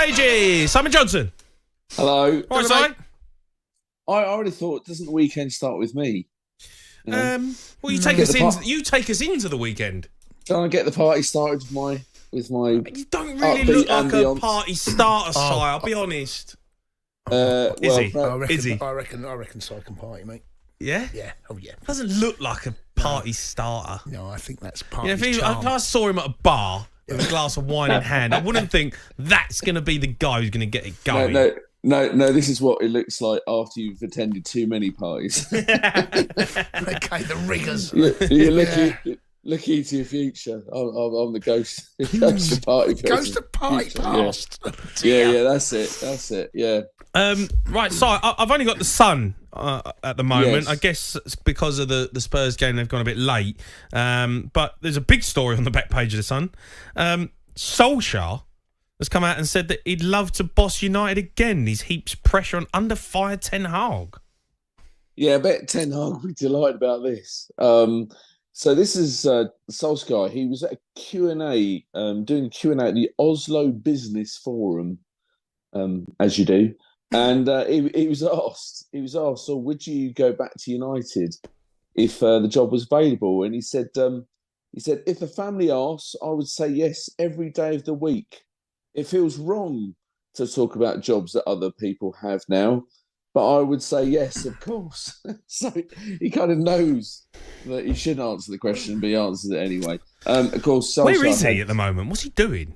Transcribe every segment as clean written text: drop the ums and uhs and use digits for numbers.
Pages. Simon Johnson. Hello. Right, Simon. I already thought, doesn't the weekend start with me? You know? Well, you take us into the weekend. Trying to get the party started with my. You don't really look like ambience. A party starter, Si. I'll be honest. Is he? I reckon Si can party, mate. Yeah? Yeah. Oh, yeah. Doesn't look like a party starter. No, I think that's part of his charm. If I saw him at a bar with a glass of wine in hand, I wouldn't think that's going to be the guy who's going to get it going. No, this is what it looks like after you've attended too many parties. Okay, the rigours. You're looking into your future. I'm the ghost. Ghost of party person. Ghost of party past. Yeah, that's it. Yeah. Right, so I've only got the Sun at the moment. Yes. I guess it's because of the Spurs game, they've gone a bit late. But there's a big story on the back page of the Sun. Solskjaer has come out and said that he'd love to boss United again. He's heaps pressure on under fire Ten Hag. Yeah, I bet Ten Hag will be delighted about this. So this is Solskjaer. He was at a Q&A, doing Q&A at the Oslo Business Forum, as you do. And he was asked, so would you go back to United if the job was available? And he said, if the family asks, I would say yes every day of the week. It feels wrong to talk about jobs that other people have now, but I would say yes, of course. So he kind of knows that he shouldn't answer the question, but he answers it anyway. Of course, Solskjaer, where is he at the moment? What's he doing?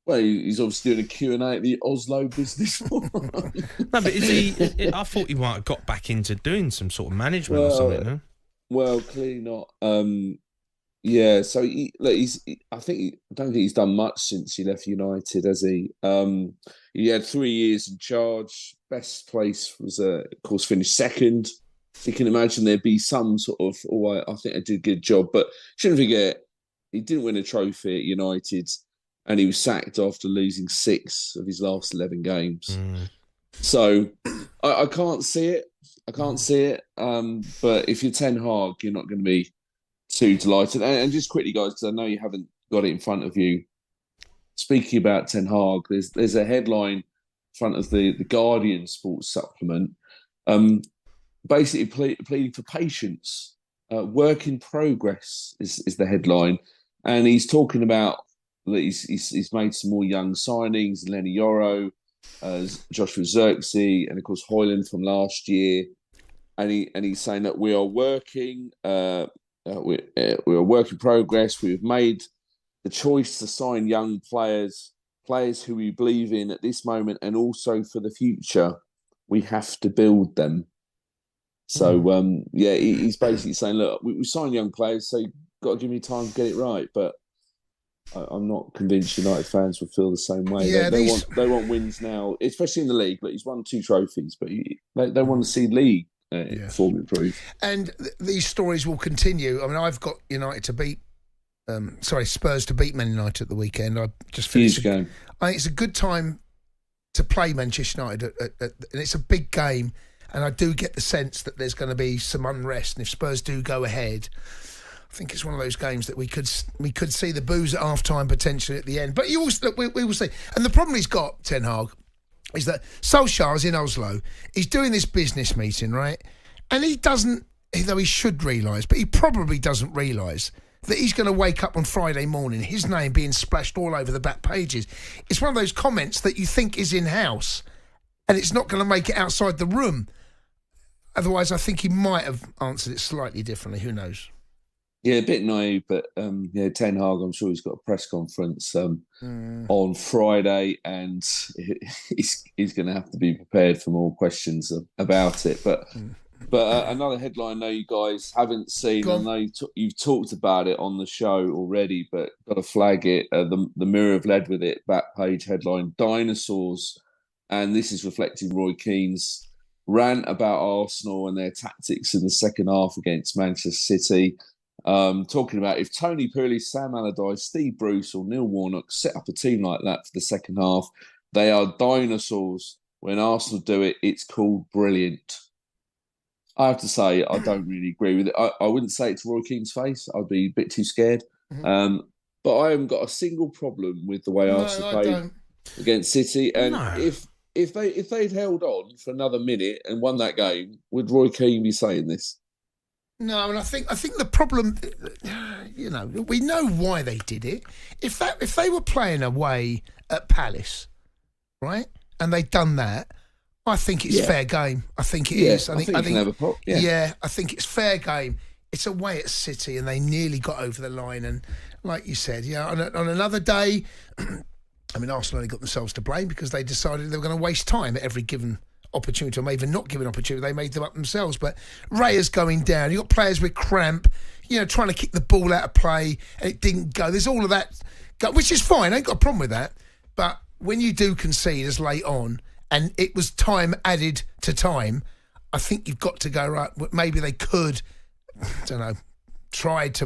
Well, he's obviously doing a Q&A at the Oslo Business Forum. No, but is he? I thought he might have got back into doing some sort of management or something. No? Well, clearly not. Yeah, so I don't think he's done much since he left United, has he? He had 3 years in charge. Best place was, of course, finished second. So you can imagine there'd be some sort of, I think I did a good job. But shouldn't forget, he didn't win a trophy at United, and he was sacked after losing 6 of his last 11 games. So I can't see it. But if you're Ten Hag, you're not going to be too delighted. And just quickly, guys, because I know you haven't got it in front of you. Speaking about Ten Hag, there's a headline in front of the Guardian sports supplement, basically pleading for patience. Work in progress is the headline, and he's talking about that he's made some more young signings, Lenny Yoro, Joshua Zirkzee, and of course Højlund from last year, and he's saying that we are working. We're a work in progress. We've made the choice to sign young players who we believe in at this moment, and also for the future. We have to build them. So, he's basically saying, look, we sign young players, so you've got to give me time to get it right. But I'm not convinced United fans will feel the same way. Yeah, they want wins now, especially in the league. But he's won 2 trophies, but they want to see league form improve. And these stories will continue. I mean, I've got United to beat, Spurs to beat Man United at the weekend. I just finished. Huge game. I think it's a good time to play Manchester United, and it's a big game. And I do get the sense that there's going to be some unrest, and if Spurs do go ahead, I think it's one of those games that we could see the boos at half time potentially at the end. But you also, we will see. And the problem he's got, Ten Hag, is that Solskjaer is in Oslo. He's doing this business meeting, right? And he doesn't, though he should realise, but he probably doesn't realise that he's going to wake up on Friday morning, his name being splashed all over the back pages. It's one of those comments that you think is in-house, and it's not going to make it outside the room. Otherwise, I think he might have answered it slightly differently. Who knows? Yeah, a bit naive, but Ten Hag, I'm sure he's got a press conference on Friday, and he's going to have to be prepared for more questions about it. But another headline I know you guys haven't seen, I know you've talked about it on the show already, but got to flag it. The Mirror have led with it, back page headline, Dinosaurs. And this is reflecting Roy Keane's rant about Arsenal and their tactics in the second half against Manchester City. Talking about if Tony Pulis, Sam Allardyce, Steve Bruce or Neil Warnock set up a team like that for the second half, they are dinosaurs. When Arsenal do it, it's called brilliant. I have to say, I don't really agree with it. I wouldn't say it to Roy Keane's face. I'd be a bit too scared. But I haven't got a single problem with the way Arsenal played. against City, and No. if they'd held on for another minute and won that game, would Roy Keane be saying this? No, and I think the problem, we know why they did it. If they were playing away at Palace, right, and they'd done that, I think it's fair game. I think it is. I think I think it's fair game. It's away at City, and they nearly got over the line. And like you said, on another day, Arsenal only got themselves to blame because they decided they were going to waste time at every given opportunity, or maybe not given opportunity. They made them up themselves. But Raya's going down. You've got players with cramp, trying to kick the ball out of play, and it didn't go. There's all of that, which is fine. I ain't got a problem with that. But when you do concede as late on, and it was time added to time, I think you've got to go, right, maybe they could, try to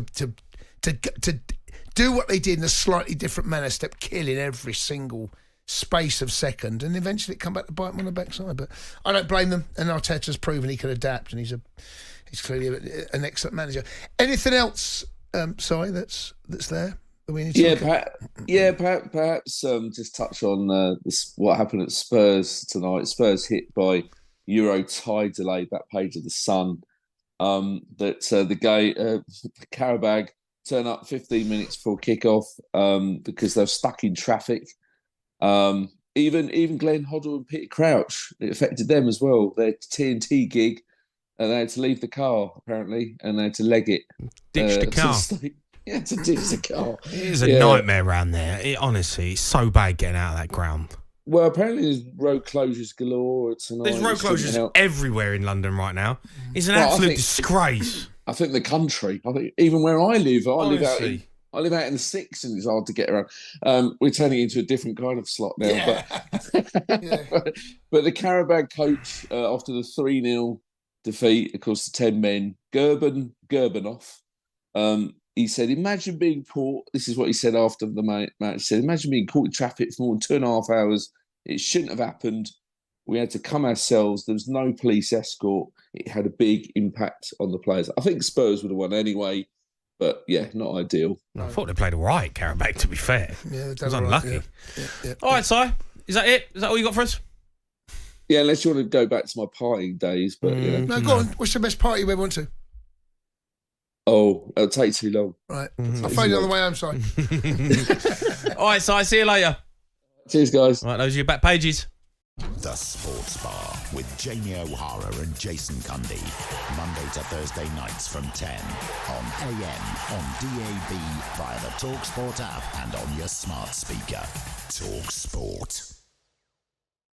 do what they did in a slightly different manner, step killing every single space of second, and eventually it come back to bite them on the backside. But I don't blame them, and Arteta's proven he can adapt, and he's clearly an excellent manager. Anything else, Si, that's there? Perhaps just touch on what happened at Spurs tonight. Spurs hit by Euro tie delay, back page of the Sun. The Karabag turn up 15 minutes before kickoff because they're stuck in traffic. Even Glenn Hoddle and Peter Crouch, it affected them as well. Their TNT gig, and they had to leave the car apparently, and they had to leg it. Ditch the car. To ditch the car. It is a nightmare around there. Honestly, it's so bad getting out of that ground. Well, apparently there's road closures galore tonight. There's road closures everywhere in London right now. It's an absolute disgrace. I think the country. I think even where I live, I live out in the sticks, and it's hard to get around. We're turning into a different kind of slot now. But the Karabag coach, after the 3-0 defeat, of course, the 10 men, Gerbanoff, he said, imagine being caught. This is what he said after the match. He said, imagine being caught in traffic for more than 2.5 hours. It shouldn't have happened. We had to come ourselves. There was no police escort. It had a big impact on the players. I think Spurs would have won anyway, but not ideal. I thought they played all right, Karabag, to be fair. Yeah, it was unlucky. Yeah. All right, Si, is that it? Is that all you got for us? Yeah, unless you want to go back to my partying days. But No, go on. What's the best party you ever went to? Oh, it'll take too long. Right. I'll phone you on the way home, sorry. All right, Si, see you later. Cheers, guys. All right, those are your back pages. The Sports Bar with Jamie O'Hara and Jason Cundy. Monday to Thursday nights from 10 on AM, on DAB, via the talkSPORT app and on your smart speaker. talkSPORT.